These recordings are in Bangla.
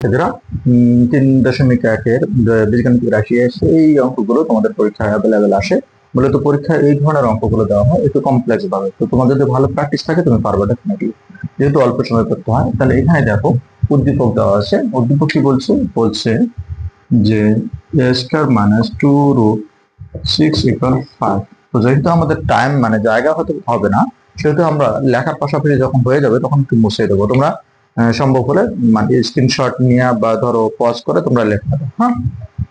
এছাড়া 3.1-এর বীজগাণিতিক রাশি এসে এই অঙ্কগুলো তোমাদের পরীক্ষায় অ্যাভেলেবেল আসে। মূলত পরীক্ষায় এই ধরনের অঙ্কগুলো দেওয়া হয় একটু কমপ্লেক্স ভাবে। তো তোমাদের যদি ভালো প্র্যাকটিস থাকে তুমি পারবে ডেফিনেটলি। যেহেতু অল্প সময় করতে হয়, তাহলে এখানে দেখো উদ্দীপক দেওয়া আছে। উদ্দীপক কি বলছে? বলছে যে a²-2√6=5। তো যেহেতু আমাদের টাইম মানে জায়গা হতে হবে না, সেহেতু আমরা লেখার পাশাপাশি যখন হয়ে যাবে তখন একটু মুছে দেবো। তোমরা সম্ভব হলে মানে স্ক্রিনশট নিয়ে বা ধরো পজ করে তোমরা লেখা দেবো। হ্যাঁ,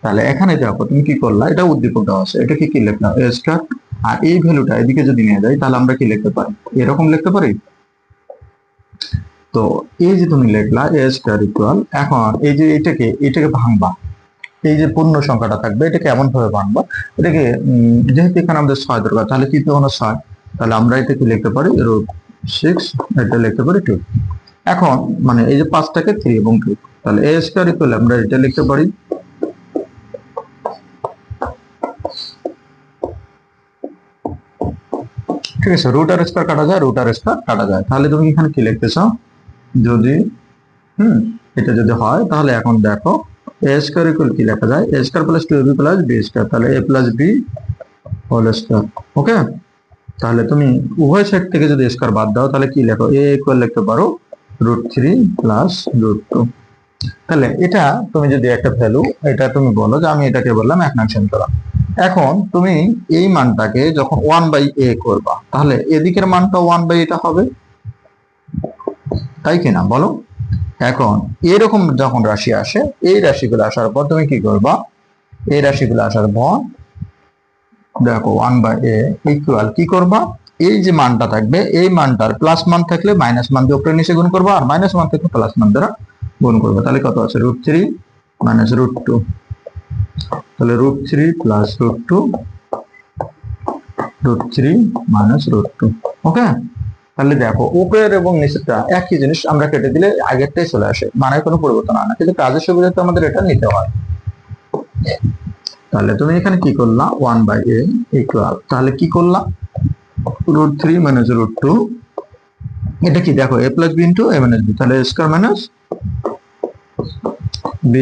তাহলে এখানে দেখো তুমি কি করলা, এটা উদ্দীপক দেওয়া আছে, এটা কি লিখলাম a², আর এই ভ্যালুটা এদিকে যদি নিয়ে যাই তাহলে আমরা কি লিখতে পারি? এরকম লিখতে পারি। তো এই যে তুমি লিখলা a², এখন এই যে এটাকে ভাঙবা, এই যে পূর্ণ সংখ্যাটা থাকবে এটাকে এমন ভাবে ভাঙবা, এটাকে যেহেতু এখানে আমাদের 6 দরকার, তাহলে কি তো 6, তাহলে আমরা এটাকে লিখতে পারি √6, এটা লিখতে পারি 2। এখন মানে এই যে 5টাকে 3 এবং 2, তাহলে a², আমরা এটা লিখতে পারি ঠিক আছে। √r² কাটা যায়, √r² কাটা যায়, তাহলে তুমি এখানে কি লিখতে চাও? যদি এটা যদি হয় তাহলে এখন দেখো a² কি লেখা যায়? a² + 2ab + b², তাহলে a + b হোল²। ওকে, তাহলে তুমি উভয় সাইড থেকে যদি স্কয়ার বাদ দাও তাহলে কি লেখো? a লিখতে পারো √3 + √2। তাহলে এটা তুমি যদি একটা ভ্যালু, এটা তুমি বলো যে আমি এটাকে বললাম 1 নং সমীকরণ। এখন তুমি এই মানটাকে যখন 1/a করবা, তাহলে এদিকের মানটা 1/a হবে, তাই কিনা বলো? এখন এরকম যখন রাশি আসে, এই রাশিগুলো আসার পর তুমি কি করবা? এই রাশিগুলো আসার পর দেখো 1/a ইকুয়াল কি করবা? এই যে মানটা থাকবে এই মানটার প্লাস মান থাকলে মাইনাস মান দিয়ে উপরে নিচে গুণ করবা, আর মাইনাস মান থাকলে প্লাস মান দ্বারা গুণ করবে। তাহলে কত আছে? √3 - √2, তাহলে √3 + √2, √3 - √2। ওকে, তাহলে দেখো উপরের এবং নিচেরটা একই জিনিস, আমরা কেটে দিলে আগেরটাই চলে আসে, মানে কোনো পরিবর্তন হয় না, কিন্তু কাজের সুবিধাতে আমাদের এটা নিতে হয়। তাহলে তুমি এখানে কি করলা? 1/a ইকুয়াল, তাহলে কি করলা? √3 - √2, এটা কি দেখো a + b * a - b, তাহলে a² - b²।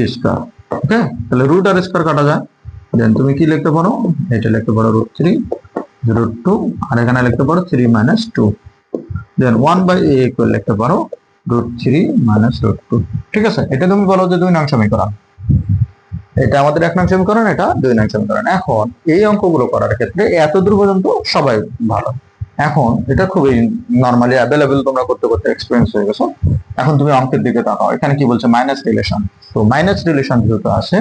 ওকে, তাহলে √r² কাটা যায়, দেন তুমি কি লিখতে পারো? এটা লিখতে পারো √3 √2, আর এখানে লিখতে পারো 3 - 2, দেন 1/a ইকুয়াল লিখতে পারো √3 - √2। ঠিক আছে, এটা তুমি বলো যে 2 নং সমীকরণ। এটা আমাদের 1 নং সমীকরণ, এটা 2 নং সমীকরণ। এখন এই অঙ্কগুলো করার ক্ষেত্রে এতদূর পর্যন্ত সবাই ভালো। এখন এটা খুবই নরমালি অ্যাভেলেবল, তোমরা করতে করতে এক্সপেরিয়েন্স হয়ে গেছো। এখন তুমি অঙ্কের দিকে তাকাও, এখানে কি বলছে? Minus relation. তো মাইনাস রিলেশন যেহেতু আসে,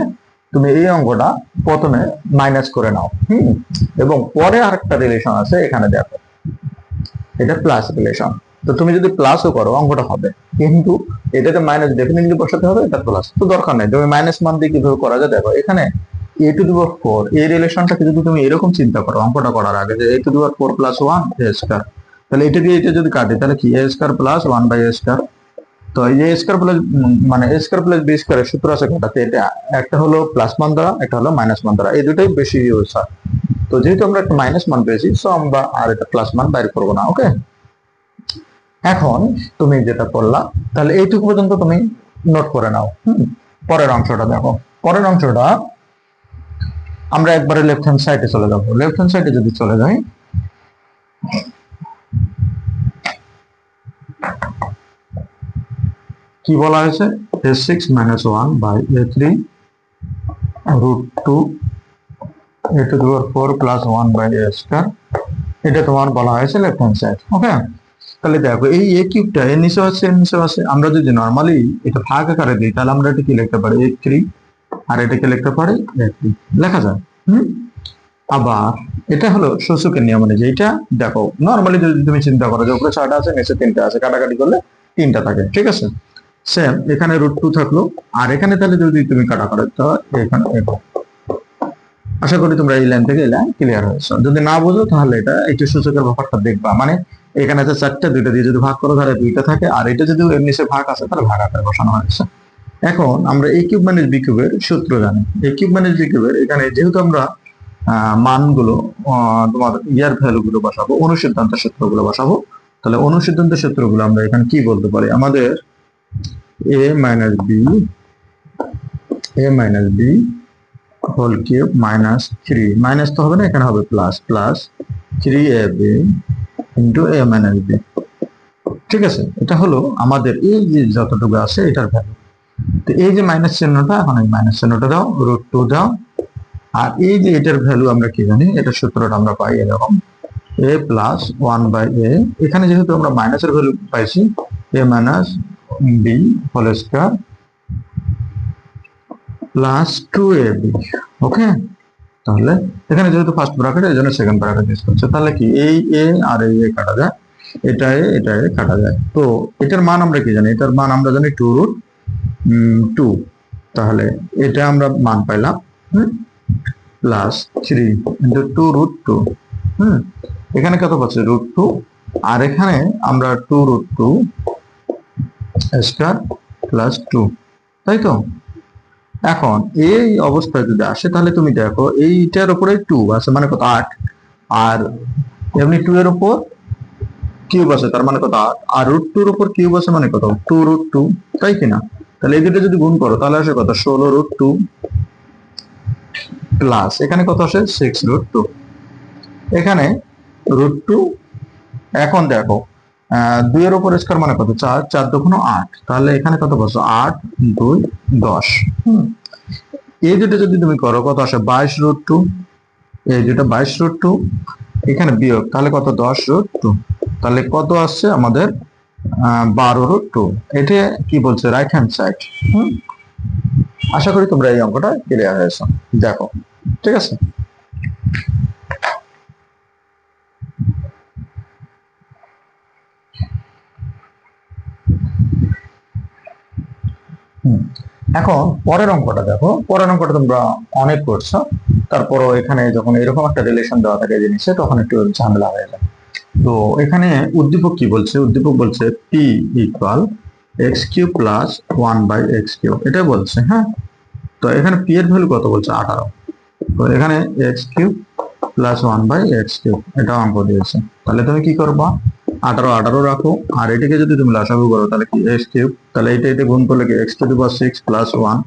তুমি এই অঙ্কটা প্রথমে মাইনাস করে নাও, এবং পরে আরেকটা রিলেশন আছে এখানে দেখো, এটা প্লাস রিলেশন। তো তুমি যদি প্লাসও করো অঙ্কটা হবে, কিন্তু এটাতে মাইনাস ডেফিনেটলি বসাতে হবে, এটা প্লাস তো দরকার নেই। তুমি মাইনাস মান দিয়ে কিভাবে করা যায় দেখো, এখানে a⁴ এই রিলেশনটাকে যদি তুমি এরকম চিন্তা করো অঙ্কটা করার আগে, যে a⁴ + 1 a², তাহলে এটা দিয়ে এটা যদি কাটে তাহলে কি? a² + 1/a²। তো এই যে a² মানে a² + b² এর সূত্র আছে কাটাতে, এটা একটা হলো প্লাস মান দ্বারা, একটা হলো মাইনাস মান দ্বারা, এই দুটোই বেশি ইউজ হয়। তো যেহেতু আমরা একটা মাইনাস মান পেয়েছি, সো আমরা আর এটা প্লাস মান বাইর করবো না। ওকে, এখন তুমি যেটা করলা, তাহলে এইটুকু পর্যন্ত তুমি নোট করে নাও। পরের অংশটা দেখো। পরের অংশটা আমরা একবারে লেফট হ্যান্ড সাইডে চলে যাবো। লেফট হ্যান্ড সাইডে যদি চলে যাই, কি বলা হয়েছে? a6 - 1/a3 √2 a⁴ + 1/a², এটা তোমার বলা হয়েছে লেফট হ্যান্ড সাইড। ওকে, তাহলে দেখো এই a³ এর নিচে আছে, এর নিচে আছে, আমরা যদি নরমালি এটা ভাগ আকারে দিই তাহলে আমরা এটা কি লিখতে পারি? a3, আর এটাকে লিখতে পারি a3, লেখা যায়। আবার এটা হলো সূচকের নিয়ম অনুযায়ী, এটা দেখো নরমালি যদি তুমি চিন্তা করো যে উপরে 6টা আছে নিচে 3টা আছে, কাটাকাটি করলে 3টা থাকে। ঠিক আছে, সেম এখানে √2 থাকলো, আর এখানে তাহলে যদি তুমি কাটাকাটি তো এখানে আশা করি তোমরা এই লাইন থেকে এই লাইন ক্লিয়ার হয়েছে। যদি না বুঝো তাহলে এটা একটু সূচকের ব্যাপারটা দেখবা, মানে এখানে আছে 4টা, 2টা দিয়ে যদি ভাগ করো তাহলে 2টা থাকে, আর এটা যদি এর নিচে ভাগ আছে তাহলে ভাগ আকারে বসানো হয়েছে। এখন আমরা a³ - b³ এর সূত্র জানি। a³ - b³ এর এখানে যেহেতু আমরা মানগুলো তোমার ইয়ার ভ্যালুগুলো বসাবো, অনুসিদ্ধান্তের সূত্রগুলো বসাবো, তাহলে অনুসিদ্ধান্তের সূত্রগুলো আমরা এখানে কি বলতে পারি? আমাদের a - b a minus B whole cube minus 3, minus তো হবে না, এখানে হবে plus, plus 3ab into a minus B. ঠিক আছে, এটা হলো আমাদের এই যে যতটুকু আছে এটার ভ্যালু। তো এই যে মাইনাস চিহ্নটা, এখন এই মাইনাস চিহ্নটা দাও, √2 দাও, আর এই যে এটার ভ্যালু আমরা কি জানি, এটা সূত্রটা আমরা পাই এরকম a প্লাস 1/a, এখানে যেহেতু আমরা মাইনাসের ভ্যালু পাইছি a minus B whole square plus 2ab। Okay, তাহলে এখানে যেহেতু ফার্স্ট ব্র্যাকেট এই জন্য সেকেন্ড ব্র্যাকেট ইউজ করছে, তাহলে কি এই a আর এই a কাটা যায়, এটা a কাটা যায়। তো এটার মান আমরা কি জানি, এটার মান আমরা জানি 2√2, তাহলে এটা আমরা মান পাইলাম প্লাস 3 ইন্টু 2√2। এখানে কত পাচ্ছি √2, আর এখানে আমরা 2√2 স্কয়ার প্লাস 2, তাই তো। এখন এই অবস্থায় যদি আসে তাহলে তুমি দেখো এইটার উপরে 2 আছে মানে কত 8, আর এমনি 2 এর উপর কিউব আছে তার মানে কত 8, আর √2 এর উপর কিউব আছে মানে কত 2√2, তাই কিনা। তাহলে এই দুটো যদি গুণ করো তাহলে আসে কত 16√2 প্লাস এখানে কত আসে 6√2, এখানে √2। এখন দেখো 2 এর উপর স্কয়ার মানে কত 4, 4 দুগুণ 8, তাহলে এখানে কত পাচ্ছ 8 2 10। এই দুটো যদি তুমি করো কত আসে 22√2, এই দুটো 22√2, এখানে বিয়োগ তাহলে কত 10√2, তাহলে কত আসছে আমাদের 12√2। এটা কি বলছে রাইট হ্যান্ড সাইড। আশা করি তোমরা এই অঙ্কটা ক্লিয়ার হয়েছে। দেখো ঠিক আছে, এখন পরের অঙ্কটা দেখো। পরের অঙ্কটা তোমরা অনেক করছো, তারপরও এখানে যখন এরকম একটা রিলেশন দেওয়া থাকে জিনিসে তখন একটু ঝামেলা হয়ে যায়। তো এখানে উদ্দীপক কি বলছে, উদ্দীপক বলছে p equal x³ plus 1/x³, এটা বলছে। হ্যাঁ, তো এখানে p এর ভ্যালু কত বলছে 18, তো এখানে x³ প্লাস 1/x³ এটা অঙ্ক দিয়েছে। তাহলে তুমি কি করবা, 18 রাখো, আর এটাকে যদি তুমি লসাগু করো তাহলে কি x³, তাহলে এটা গুণ করলে কি x⁻6 প্লাস 1।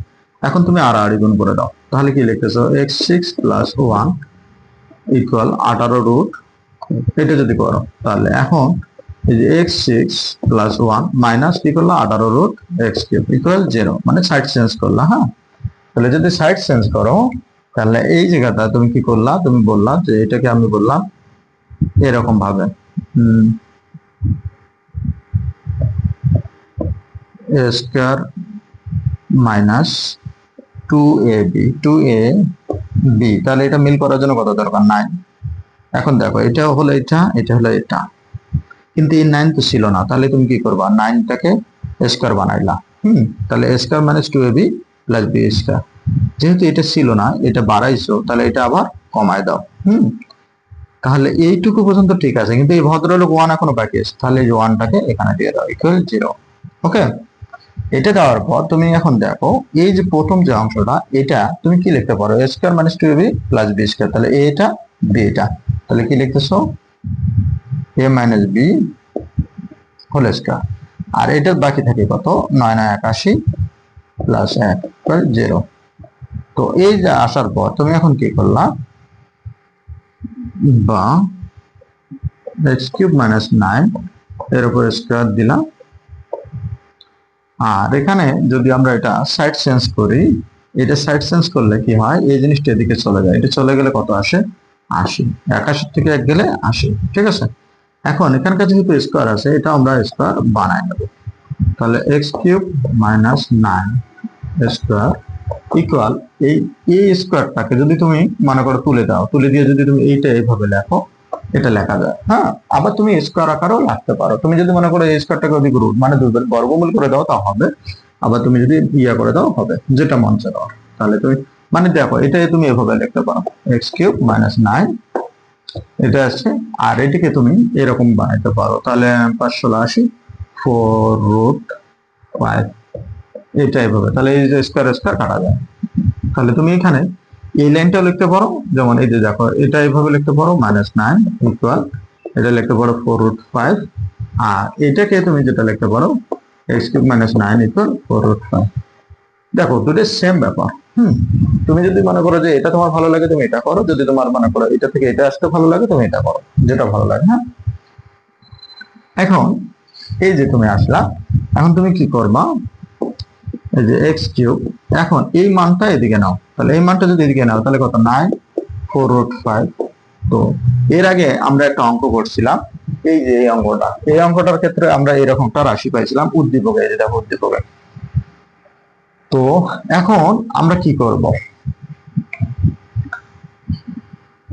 এখন তুমি আড়াআড়ি গুণ করে দাও, তাহলে কি লিখতেছো x6 প্লাস 1 ইকুয়াল 18 এটা যদি করো তাহলে এখন এই যে x6 প্লাস 1 মাইনাস কি করলো 18√x³ ইকুয়াল 0, মানে সাইড চেঞ্জ করলা। হ্যাঁ, তাহলে যদি সাইড চেঞ্জ করো তাহলে এই জায়গাটা তুমি কি করলা, তুমি বললা যে এটাকে আমি বললাম এরকম ভাবে a স্কয়ার মাইনাস 2ab, তাহলে এটা মিল করার জন্য কত দরকার 9। এখন দেখো এটা হলো এটা হলো এটা, কিন্তু এই 9 তো ছিল না, তাহলে তুমি কি করবা 9টাকে স্কয়ার বানাইলা। তাহলে a square minus 2ab plus b square, যেহেতু এটা ছিল না এটা বাড়াইছো তাহলে এটা আবার কমায় দাও। তাহলে এইটুকু পর্যন্ত ঠিক আছে, কিন্তু এই ভদ্রলোক 1 এখনো বাকি আছে, তাহলে এই 1টাকে এখানে দিয়ে দাও ইকুয়াল 0। ওকে, এটা দেওয়ার পর তুমি এখন দেখো এই যে প্রথম যে অংশটা এটা তুমি কি লিখতে পারো a square minus 2ab plus b square, তাহলে এটা b এটা, তাহলে কি লিখতেছো a minus b whole square, আর এটার বাকি থাকে কত 9 9 81 প্লাস 1 ইকুয়াল 0। তো এই যে আসার পর তুমি এখন কি করলা, বা x³ মাইনাস 9 এর উপর স্কয়ার দিলাম, আর এখানে যদি আমরা এটা সাইড চেঞ্জ করি, এটা সাইড চেঞ্জ করলে কি হয় এই জিনিসটা এদিকে চলে যায়, এটা চলে গেলে কত আসে 80, 81 থেকে 1 গেলে 80। ঠিক আছে, এখন এখানকার যেহেতু স্কয়ার আছে এটা আমরা স্কয়ার বানাই নেব, তাহলে x³ মাইনাস 9 স্কয়ার ইকুয়াল এই স্কয়ারটাকে যদি তুমি মনে করো তুলে দাও, তুলে দিয়ে যদি তুমি এইটা এইভাবে লেখো এটা লেখা যায়। হ্যাঁ, আবার তুমি স্কয়ার আকারেও লিখতে পারো, তুমি যদি মনে করো এই স্কয়ারটাকে যদি রুট মানে বর্গমূল করে দাও তাও হবে, আবার তুমি যদি ইয়া করে দাও হবে, যেটা মন চায় দাও। তাহলে তুমি মানে দেখো এটাই তুমি এভাবে লিখতে পারো x³ মাইনাস 9 এটা আছে, আর এটাকে তুমি এরকম বানাইতে পারো, তাহলে 580 4√5 এটা এভাবে, তাহলে এই যে স্কয়ার স্কয়ার কাটা যায়। তাহলে তুমি এখানে এই লাইনটাও লিখতে পারো, যেমন এই যে দেখো এটা এইভাবে লিখতে পারো -9 ইকুয়াল এটা লিখতে পারো 4√5, আর এটাকে তুমি যেটা লিখতে পারো x³ মাইনাস 9 ইকুয়াল 4√5। দেখো দুটো সেম ব্যাপার, হুম, তুমি যদি মনে করো যে এটা তোমার ভালো লাগে তুমি এটা করো, যদি তোমার মনে করো এটা থেকে এটা আসতে ভালো লাগে তুমি এটা করো, যেটা ভালো লাগে। হ্যাঁ, এখন এই যে তুমি আসলা, এখন তুমি কি করবা, এই যে এক্স কিউব, এখন এই মানটা এদিকে নাও, তাহলে এই মানটা যদি এদিকে নাও তাহলে কত, 9 4 √5। তো এর আগে আমরা একটা অঙ্ক করছিলাম, এই যে এই অঙ্কটা, এই অঙ্কটার ক্ষেত্রে আমরা এরকমটা রাশি পাইছিলাম উদ্দীপকে, এই যে দেখো উদ্দীপকে। তো এখন আমরা কি করব,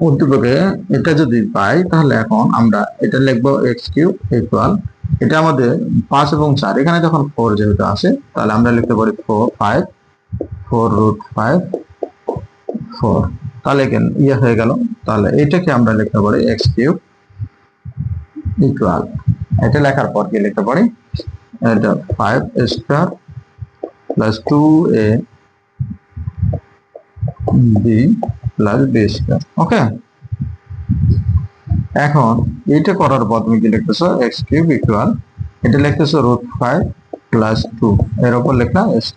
উদ্দীপকে এটা যদি পাই তাহলে এখন আমরা এটা লিখবো এক্স কিউব ইকুয়াল, এটা আমাদের 5 এবং 4, এখানে যখন 4 যেহেতু আসে তাহলে আমরা লিখতে পারি 4 তাহলে ইয়ে হয়ে গেল। তাহলে এটাকে আমরা লিখতে পারি এক্স কিউব ইকুয়াল, এটা লেখার পর কি লিখতে পারি, এটা 5 square plus 2 a b plus b square. Okay, এখন এটা করার পর তুমি কি লিখতেছো, এক্স কিউব ইকুয়াল, এটা লিখতেছো √5 প্লাস 2, এর উপর লিখলা s।